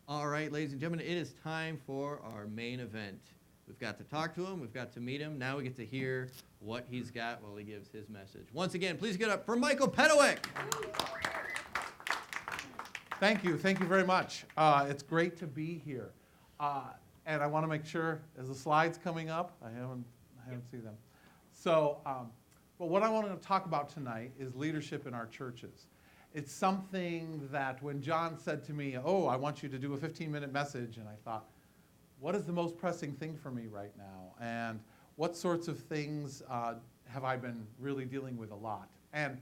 All right, ladies and gentlemen, it is time for our main event. We've got to talk to him, we've got to meet him, now we get to hear what he's got while he gives his message. Once again, please get up for Michael Petkewec. Thank you very much. It's great to be here. And I want to make sure, is the slides coming up? I haven't seen them. So, but what I want to talk about tonight is leadership in our churches. It's something that when John said to me, oh, I want you to do a 15-minute message, and I thought, what is the most pressing thing for me right now? And what sorts of things have I been really dealing with a lot? And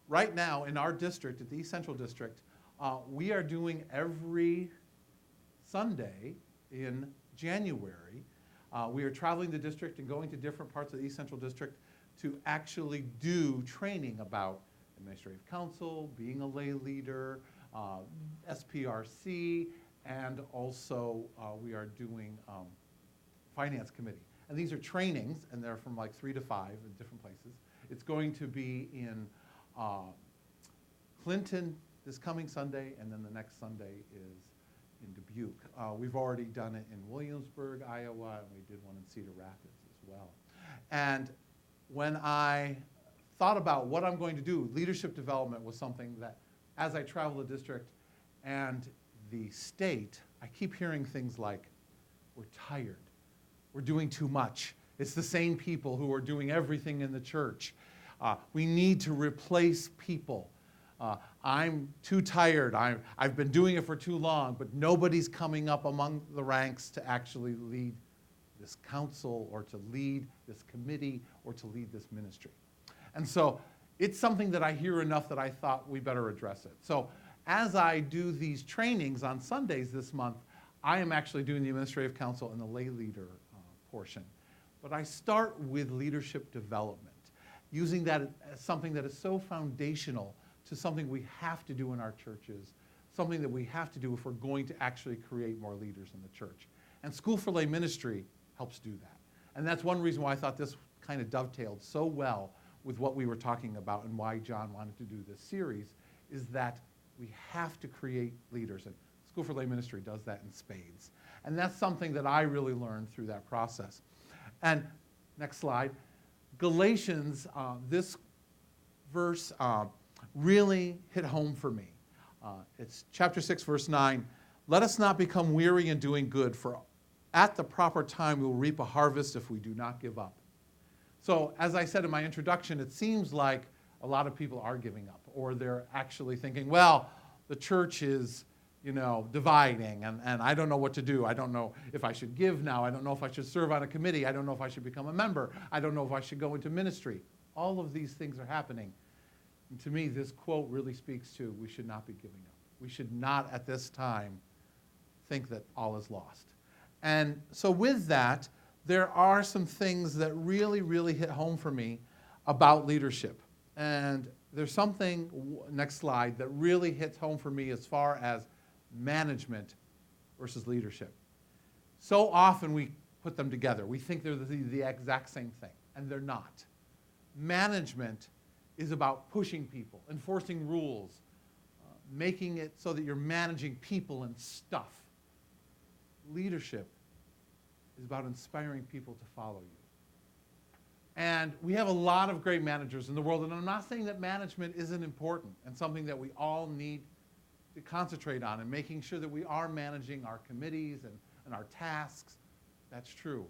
right now in our district, at the East Central District, we are doing every Sunday in January. We are traveling the district and going to different parts of the East Central District to actually do training about administrative council, being a lay leader, SPRC, and also we are doing finance committee. And these are trainings, and they're from like 3 to 5 in different places. It's going to be in Clinton this coming Sunday, and then the next Sunday is in Dubuque. We've already done it in Williamsburg, Iowa, and we did one in Cedar Rapids as well. And when I thought about what I'm going to do, leadership development was something that, as I travel the district and the state, I keep hearing things like, we're tired, we're doing too much. It's the same people who are doing everything in the church. We need to replace people. I'm too tired. I've been doing it for too long, but nobody's coming up among the ranks to actually lead this council or to lead this committee or to lead this ministry. And so it's something that I hear enough that I thought we better address it. So as I do these trainings on Sundays this month, I am actually doing the administrative council and the lay leader portion. But I start with leadership development, using that as something that is so foundational to something we have to do in our churches, something that we have to do if we're going to actually create more leaders in the church. And School for Lay Ministry helps do that. And that's one reason why I thought this kind of dovetailed so well with what we were talking about and why John wanted to do this series, is that we have to create leaders. And School for Lay Ministry does that in spades. And that's something that I really learned through that process. And next slide. Galatians, this verse really hit home for me. It's chapter 6, verse 9. Let us not become weary in doing good, for at the proper time we will reap a harvest if we do not give up. So as I said in my introduction, it seems like a lot of people are giving up, or they're actually thinking, well, the church is, dividing, and I don't know what to do. I don't know if I should give now. I don't know if I should serve on a committee. I don't know if I should become a member. I don't know if I should go into ministry. All of these things are happening. And to me, this quote really speaks to we should not be giving up. We should not, at this time, think that all is lost. And so with that, there are some things that really, really hit home for me about leadership. And there's something, next slide, that really hits home for me as far as management versus leadership. So often we put them together. We think they're the exact same thing, and they're not. Management is about pushing people, enforcing rules, making it so that you're managing people and stuff. Leadership is about inspiring people to follow you. And we have a lot of great managers in the world, and I'm not saying that management isn't important and something that we all need to concentrate on and making sure that we are managing our committees and our tasks. That's true.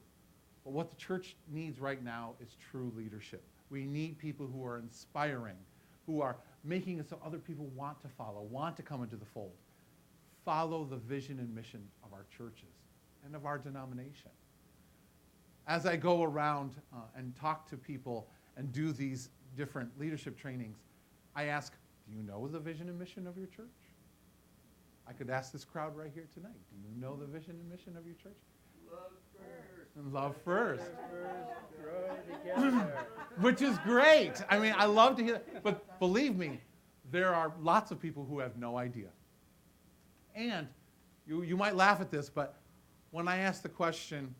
But what the church needs right now is true leadership. We need people who are inspiring, who are making it so other people want to follow, want to come into the fold. Follow the vision and mission of our churches and of our denomination. As I go around and talk to people and do these different leadership trainings, I ask, do you know the vision and mission of your church? I could ask this crowd right here tonight, do you know the vision and mission of your church? Love first. And love first. Grow together. Which is great. I mean, I love to hear that. But believe me, there are lots of people who have no idea. And you might laugh at this, but when I ask the question,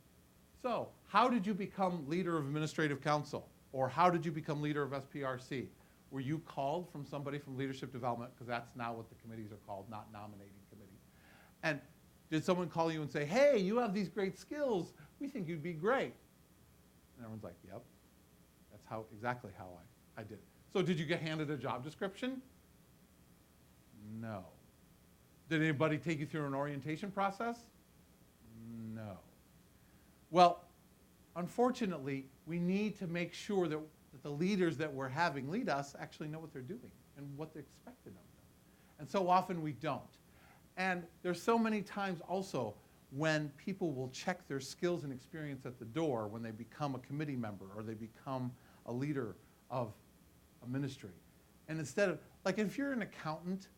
so how did you become leader of administrative council? Or how did you become leader of SPRC? Were you called from somebody from leadership development? Because that's now what the committees are called, not nominating committees. And Did someone call you and say, hey, you have these great skills. We think you'd be great. And everyone's like, yep. That's exactly how I did it. So did you get handed a job description? No. Did anybody take you through an orientation process? No. Well, unfortunately, we need to make sure that the leaders that we're having lead us actually know what they're doing and what they're expected of them. And so often we don't. And there's so many times also when people will check their skills and experience at the door when they become a committee member or they become a leader of a ministry. And instead of, like if you're an accountant,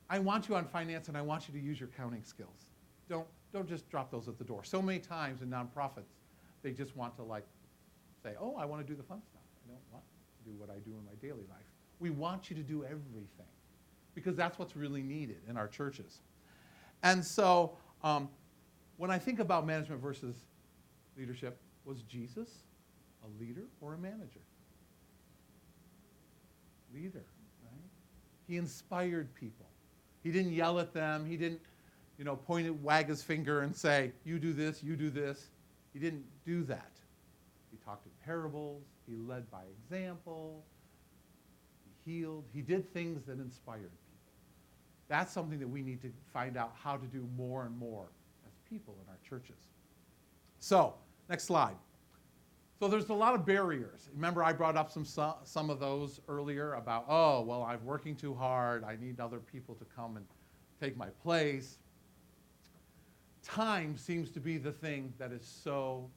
I want you on finance and I want you to use your accounting skills. Don't just drop those at the door. So many times in nonprofits, they just want to like say, oh, I want to do the fun stuff. I don't want to do what I do in my daily life. We want you to do everything because that's what's really needed in our churches. And so when I think about management versus leadership, was Jesus a leader or a manager? Leader, right? He inspired people. He didn't yell at them. He didn't, wag his finger and say, you do this, you do this. He didn't do that. He talked in parables. He led by example. He healed. He did things that inspired people. That's something that we need to find out how to do more and more as people in our churches. So, next slide. So there's a lot of barriers. Remember I brought up some of those earlier about, oh, well, I'm working too hard. I need other people to come and take my place. Time seems to be the thing that is so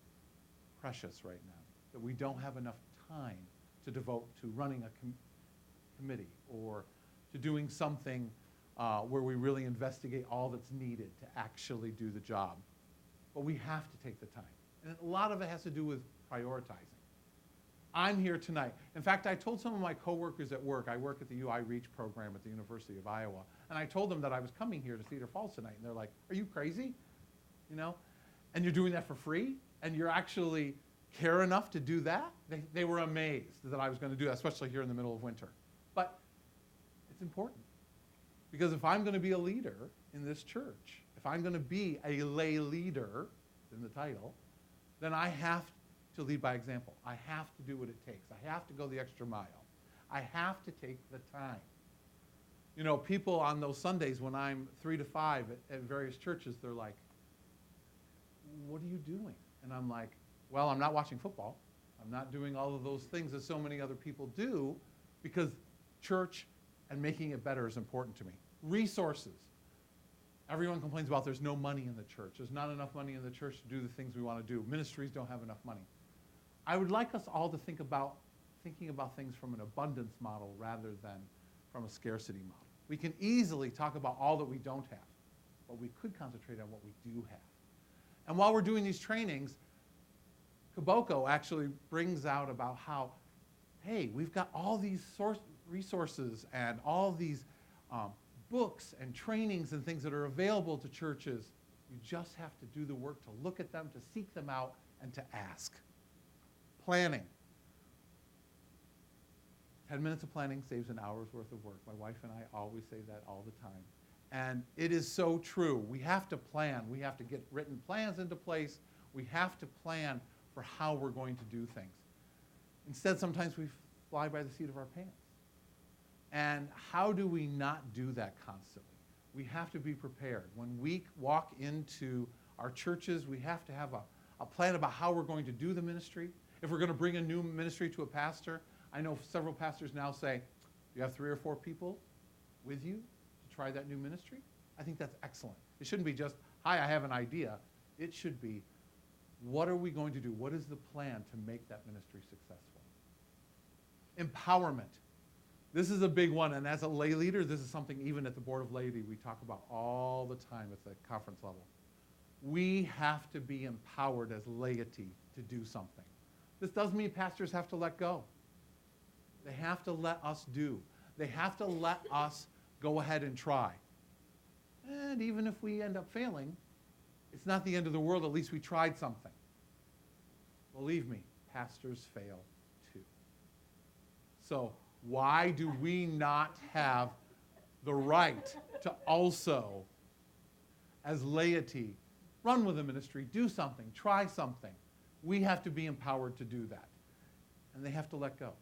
precious right now, that we don't have enough time to devote to running a committee or to doing something where we really investigate all that's needed to actually do the job. But we have to take the time. And a lot of it has to do with prioritizing. I'm here tonight. In fact, I told some of my coworkers at work, I work at the UI Reach program at the University of Iowa, and I told them that I was coming here to Cedar Falls tonight, and they're like, are you crazy? And you're doing that for free? And you're actually care enough to do that? They were amazed that I was going to do that, especially here in the middle of winter. But it's important. Because if I'm going to be a leader in this church, if I'm going to be a lay leader, in the title, then I have to lead by example. I have to do what it takes. I have to go the extra mile. I have to take the time. People on those Sundays when I'm 3 to 5 at various churches, they're like, what are you doing? And I'm like, well, I'm not watching football. I'm not doing all of those things that so many other people do because church and making it better is important to me. Resources. Everyone complains about there's no money in the church. There's not enough money in the church to do the things we want to do. Ministries don't have enough money. I would like us all to thinking about things from an abundance model rather than from a scarcity model. We can easily talk about all that we don't have, but we could concentrate on what we do have. And while we're doing these trainings, Kaboko actually brings out about how, hey, we've got all these resources and all these books and trainings and things that are available to churches. You just have to do the work to look at them, to seek them out, and to ask. Planning. 10 minutes of planning saves an hour's worth of work. My wife and I always say that all the time. And it is so true. We have to plan. We have to get written plans into place. We have to plan for how we're going to do things. Instead, sometimes we fly by the seat of our pants. And how do we not do that constantly? We have to be prepared. When we walk into our churches, we have to have a plan about how we're going to do the ministry. If we're going to bring a new ministry to a pastor, I know several pastors now say, you have 3 or 4 people with you to try that new ministry? I think that's excellent. It shouldn't be just, hi, I have an idea. It should be, what are we going to do? What is the plan to make that ministry successful? Empowerment. This is a big one, and as a lay leader, this is something even at the Board of Laity we talk about all the time at the conference level. We have to be empowered as laity to do something. This doesn't mean pastors have to let go. They have to let us do. They have to let us go ahead and try. And even if we end up failing, it's not the end of the world. At least we tried something. Believe me, pastors fail too. So why do we not have the right to also as laity, run with the ministry, do something, try something. We have to be empowered to do that. And they have to let go.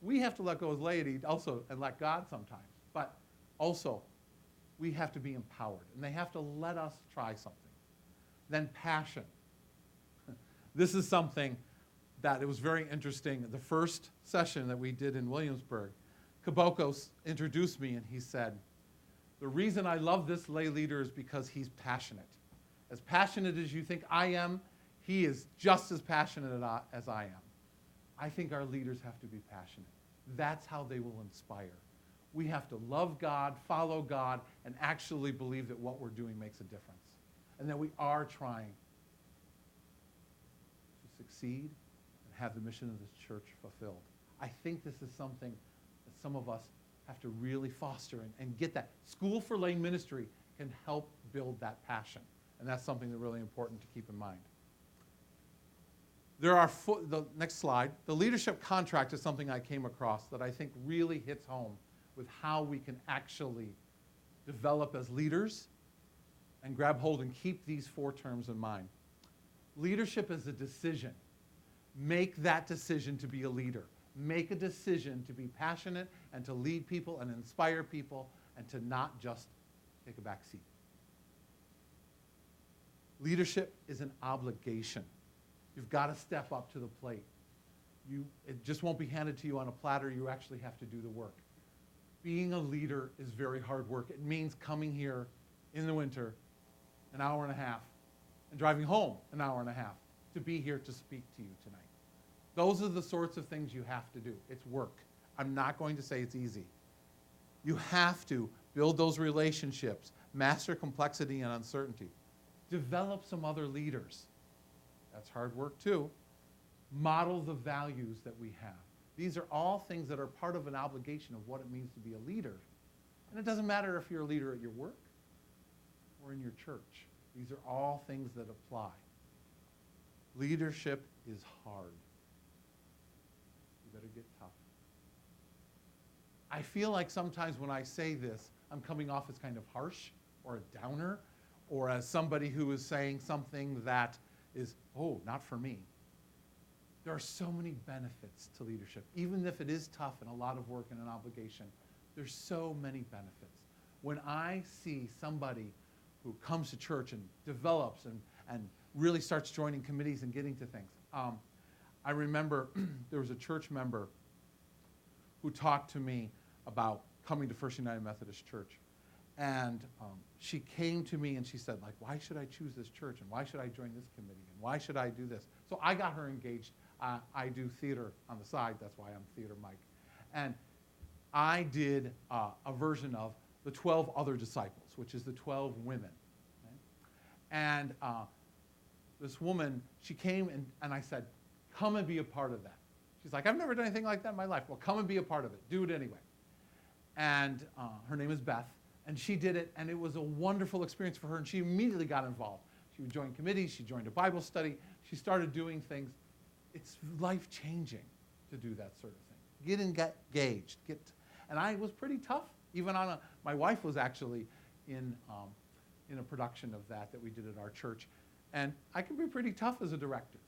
We have to let go as laity also and let God sometimes. But also, we have to be empowered. And they have to let us try something. Then passion. This is something that it was very interesting. The first session that we did in Williamsburg, Kaboko introduced me and he said, the reason I love this lay leader is because he's passionate. As passionate as you think I am, he is just as passionate as I am. I think our leaders have to be passionate. That's how they will inspire. We have to love God, follow God, and actually believe that what we're doing makes a difference. And that we are trying to succeed and have the mission of this church fulfilled. I think this is something that some of us have to really foster and get that. School for Lay Ministry can help build that passion. And that's something that's really important to keep in mind. There are, the next slide, the leadership contract is something I came across that I think really hits home with how we can actually develop as leaders and grab hold and keep these 4 terms in mind. Leadership is a decision. Make that decision to be a leader. Make a decision to be passionate and to lead people and inspire people and to not just take a back seat. Leadership is an obligation. You've got to step up to the plate. It just won't be handed to you on a platter. You actually have to do the work. Being a leader is very hard work. It means coming here in the winter an hour and a half and driving home an hour and a half to be here to speak to you tonight. Those are the sorts of things you have to do. It's work. I'm not going to say it's easy. You have to build those relationships, master complexity and uncertainty, develop some other leaders. That's hard work too. Model the values that we have. These are all things that are part of an obligation of what it means to be a leader. And it doesn't matter if you're a leader at your work or in your church. These are all things that apply. Leadership is hard. You better get tough. I feel like sometimes when I say this, I'm coming off as kind of harsh or a downer or as somebody who is saying something that is, oh, not for me. There are so many benefits to leadership. Even if it is tough and a lot of work and an obligation, there's so many benefits. When I see somebody who comes to church and develops and really starts joining committees and getting to things. I remember there was a church member who talked to me about coming to First United Methodist Church. And she came to me and she said, like, why should I choose this church? And why should I join this committee? And why should I do this? So I got her engaged. I do theater on the side. That's why I'm Theater Mike. And I did a version of the 12 Other Disciples, which is the 12 women. Okay? And this woman, she came and I said, come and be a part of that. She's like, I've never done anything like that in my life. Well, come and be a part of it. Do it anyway. And her name is Beth. And she did it, and it was a wonderful experience for her, and she immediately got involved. She would join committees. She joined a Bible study. She started doing things. It's life-changing to do that sort of thing. Get engaged. And I was pretty tough. Even my wife was actually in a production of that we did at our church. And I can be pretty tough as a director.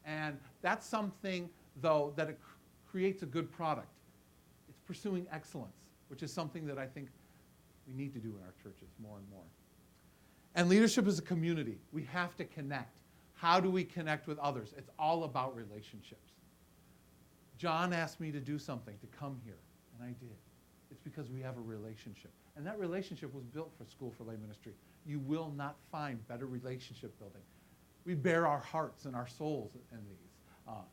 And that's something, though, that it creates a good product. It's pursuing excellence, which is something that I think we need to do in our churches more and more. And leadership is a community. We have to connect. How do we connect with others? It's all about relationships. John asked me to do something, to come here, and I did. It's because we have a relationship. And that relationship was built for School for Lay Ministry. You will not find better relationship building. We bear our hearts and our souls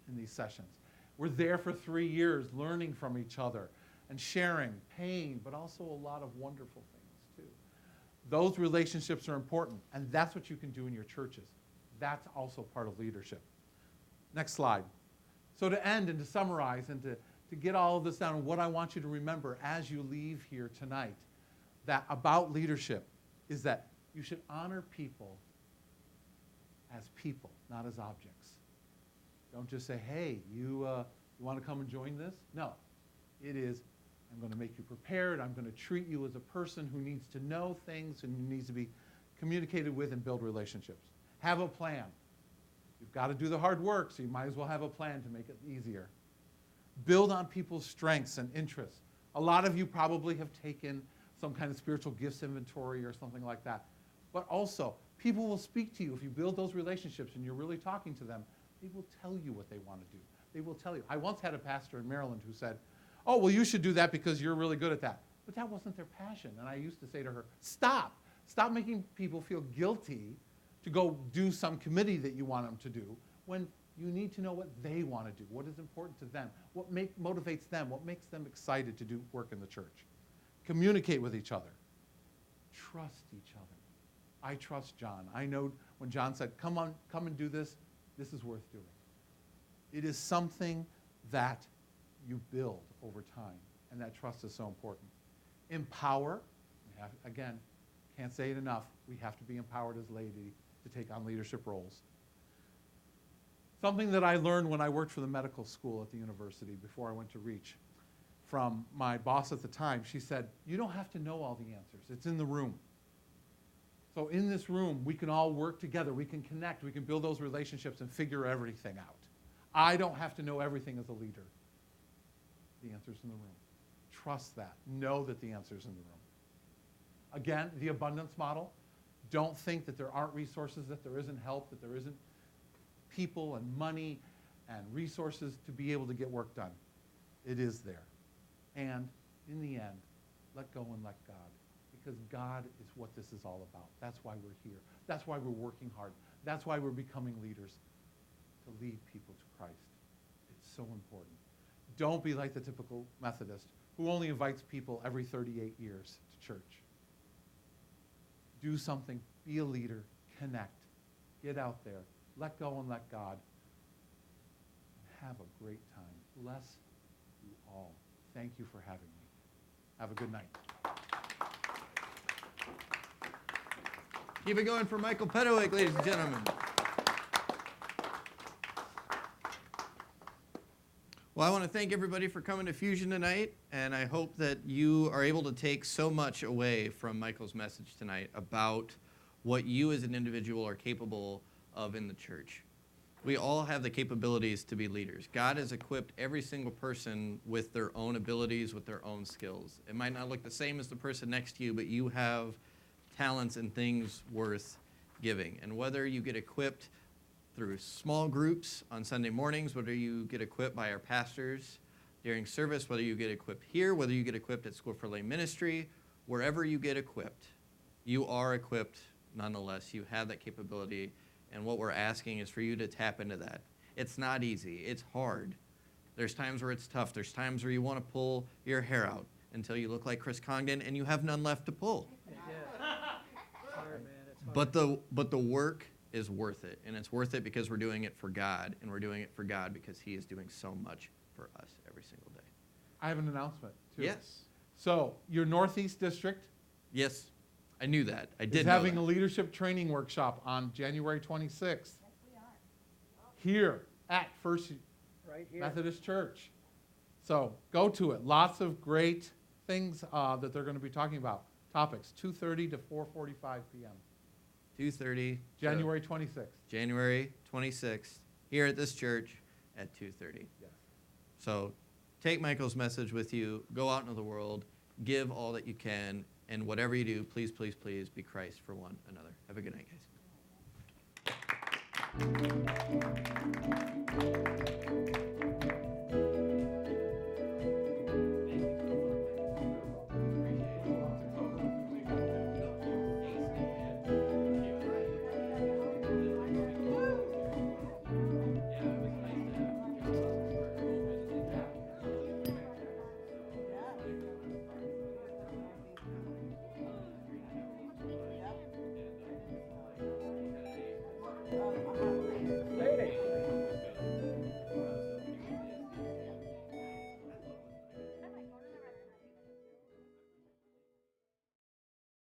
in these sessions. We're there for 3 years learning from each other and sharing pain, but also a lot of wonderful things too. Those relationships are important, and that's what you can do in your churches. That's also part of leadership. Next slide. So to end and to summarize and to get all of this down, what I want you to remember as you leave here tonight that about leadership is that you should honor people as people, not as objects. Don't just say, hey, you want to come and join this? No. It is, I'm going to make you prepared. I'm going to treat you as a person who needs to know things and who needs to be Communicate with and build relationships. Have a plan. You've got to do the hard work, so you might as well have a plan to make it easier. Build on people's strengths and interests. A lot of you probably have taken some kind of spiritual gifts inventory or something like that. But also, people will speak to you. If you build those relationships and you're really talking to them, they will tell you what they want to do. They will tell you. I once had a pastor in Maryland who said, oh, well, you should do that because you're really good at that. But that wasn't their passion. And I used to say to her, stop. Stop making people feel guilty to go do some committee that you want them to do when you need to know what they want to do, what is important to them, what motivates them, what makes them excited to do work in the church. Communicate with each other. Trust each other. I trust John. I know when John said, come on, come and do this, this is worth doing. It is something that you build over time, and that trust is so important. Empower. Again, can't say it enough. We have to be empowered as laity to take on leadership roles. Something that I learned when I worked for the medical school at the university before I went to Reach from my boss at the time. She said, you don't have to know all the answers. It's in the room. So in this room, we can all work together. We can connect. We can build those relationships and figure everything out. I don't have to know everything as a leader. The answer's in the room. Trust that. Know that the answer's in the room. Again, the abundance model. Don't think that there aren't resources, that there isn't help, that there isn't people and money and resources to be able to get work done. It is there. And in the end, let go and let God. Because God is what this is all about. That's why we're here. That's why we're working hard. That's why we're becoming leaders, to lead people to Christ. It's so important. Don't be like the typical Methodist who only invites people every 38 years to church. Do something. Be a leader. Connect. Get out there. Let go and let God. Have a great time. Bless you all. Thank you for having me. Have a good night. Keep it going for Michael Petkewec, ladies and gentlemen. Well, I want to thank everybody for coming to Fusion tonight, and I hope that you are able to take so much away from Michael's message tonight about what you as an individual are capable of in the church. We all have the capabilities to be leaders. God has equipped every single person with their own abilities, with their own skills. It might not look the same as the person next to you, but you have talents and things worth giving. And whether you get equipped through small groups on Sunday mornings, whether you get equipped by our pastors during service, whether you get equipped here, whether you get equipped at School for Lay Ministry, wherever you get equipped, you are equipped nonetheless. You have that capability, and what we're asking is for you to tap into that. It's not easy. It's hard. There's times where it's tough. There's times where you want to pull your hair out until you look like Chris Congdon and you have none left to pull. Hard, man. It's hard. But the work is worth it, and it's worth it because we're doing it for God, and we're doing it for God because He is doing so much for us every single day. I have an announcement, too. Yes. So, your Northeast District Yes, I knew that. I is did know having that. a leadership training workshop on January 26th. Here at First Right here. Methodist Church. So, go to it. Lots of great things that they're going to be talking about. Topics, 2:30 to 4:45 p.m. 2:30. January 26th. January 26th, here at this church at 2:30. Yes. So take Michael's message with you. Go out into the world. Give all that you can. And whatever you do, please, please, please be Christ for one another. Have a good night, guys.